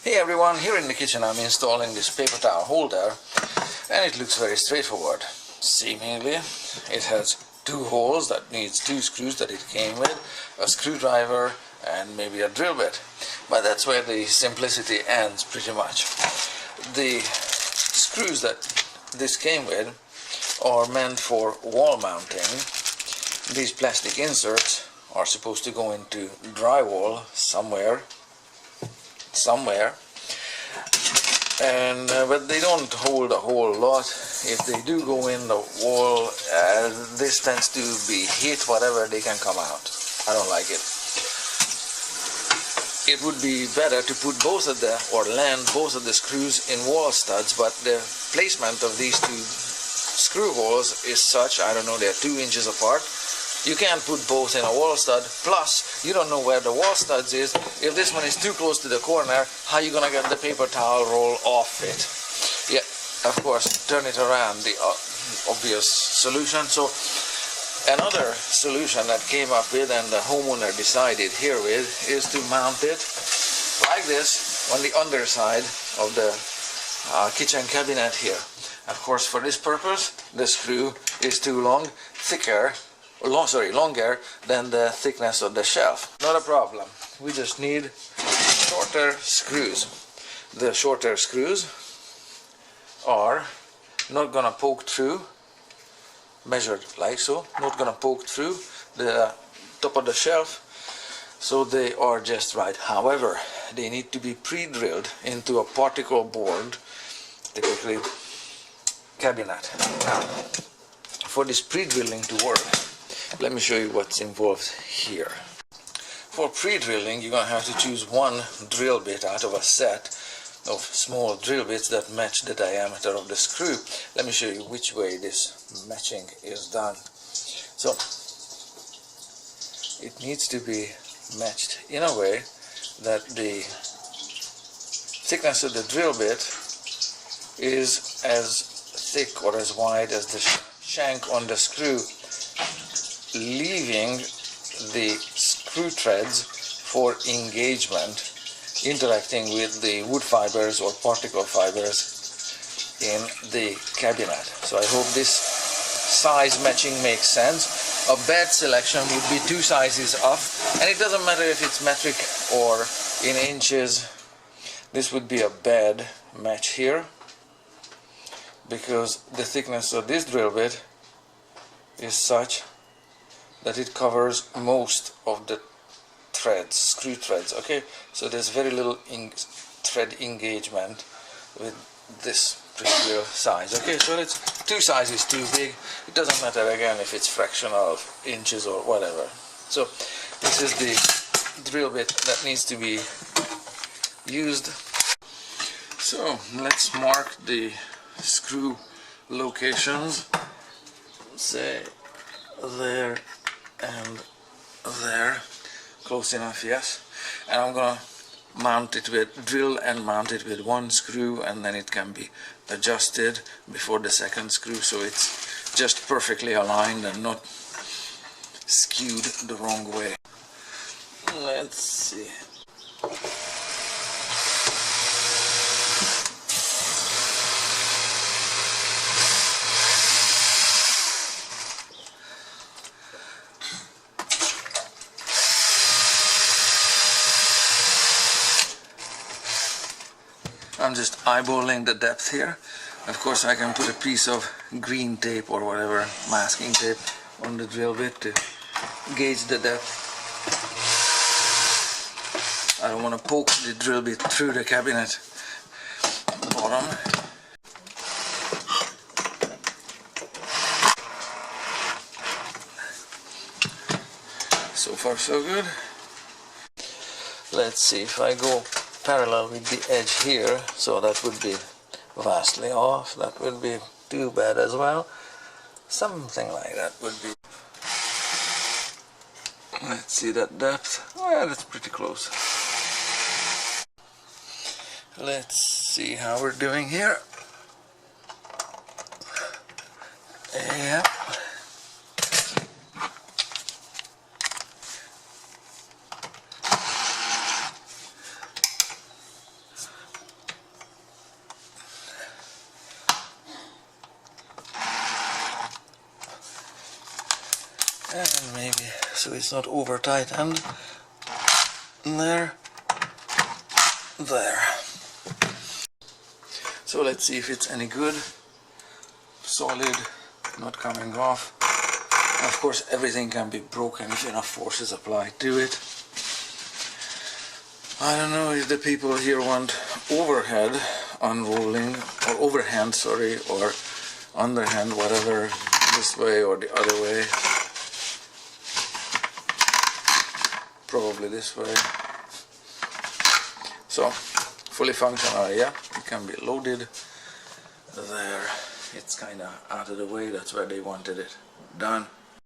Hey everyone, here in the kitchen I'm installing this paper towel holder and it looks very straightforward. Seemingly it has two holes that needs two screws that it came with, a screwdriver and maybe a drill bit. But that's where the simplicity ends pretty much. The screws that this came with are meant for wall mounting. These plastic inserts are supposed to go into drywall somewhere, and but they don't hold a whole lot. If they do go in the wall, this tends to be hit whatever they can come out. I don't like it. It would be better to put both of the, or land both of the screws in wall studs, but the placement of these two screw holes is such, I don't know, they're 2 inches apart. You can't put both in a wall stud, plus you don't know where the wall studs is. If this one is too close to the corner, how are you gonna get the paper towel roll off it? Yeah, of course, turn it around, the obvious solution. So another solution that came up with and the homeowner decided here with is to mount it like this on the underside of the kitchen cabinet here. Of course, for this purpose, the screw is too long, longer than the thickness of the shelf. Not a problem. We just need shorter screws. The shorter screws are not gonna poke through, measured like so, not gonna poke through the top of the shelf, so they are just right. However, they need to be pre-drilled into a particle board, typically cabinet. Now, for this pre-drilling to work, let me show you what's involved here. For pre-drilling, you're going to have to choose one drill bit out of a set of small drill bits that match the diameter of the screw. Let me show you which way this matching is done. So, it needs to be matched in a way that the thickness of the drill bit is as thick or as wide as the shank on the screw, leaving the screw threads for engagement, interacting with the wood fibers or particle fibers in the cabinet. So I hope this size matching makes sense. A bed selection would be 2 sizes off, and it doesn't matter if it's metric or in inches. This would be a bad match here, because the thickness of this drill bit is such that it covers most of the threads, screw threads, okay? So there's very little thread engagement with this particular size, okay? So it's 2 sizes too big. It doesn't matter again if it's fractional of inches or whatever. So this is the drill bit that needs to be used. So let's mark the screw locations, say there and there, close enough, yes. And I'm gonna mount it with, drill and mount it with one screw, and then it can be adjusted before the second screw, so it's just perfectly aligned and not skewed the wrong way. Let's see. I'm just eyeballing the depth here. Of course, I can put a piece of green tape or whatever, masking tape, on the drill bit to gauge the depth. I don't want to poke the drill bit through the cabinet bottom. So far so good. Let's see if I go parallel with the edge here, so that would be vastly off. That would be too bad as well. Something like that would be. Let's see that depth. Oh yeah, that's pretty close. Let's see how we're doing here. Yeah. and maybe so it's not over tight, and there. So let's see if it's any good. Solid, not coming off. And of course everything can be broken if enough force is applied to it. I don't know if the people here want overhead unrolling, or overhand, sorry, or underhand, whatever, this way or the other way. Probably this way. So, fully functional, yeah, it can be loaded. There, it's kind of out of the way, that's where they wanted it done.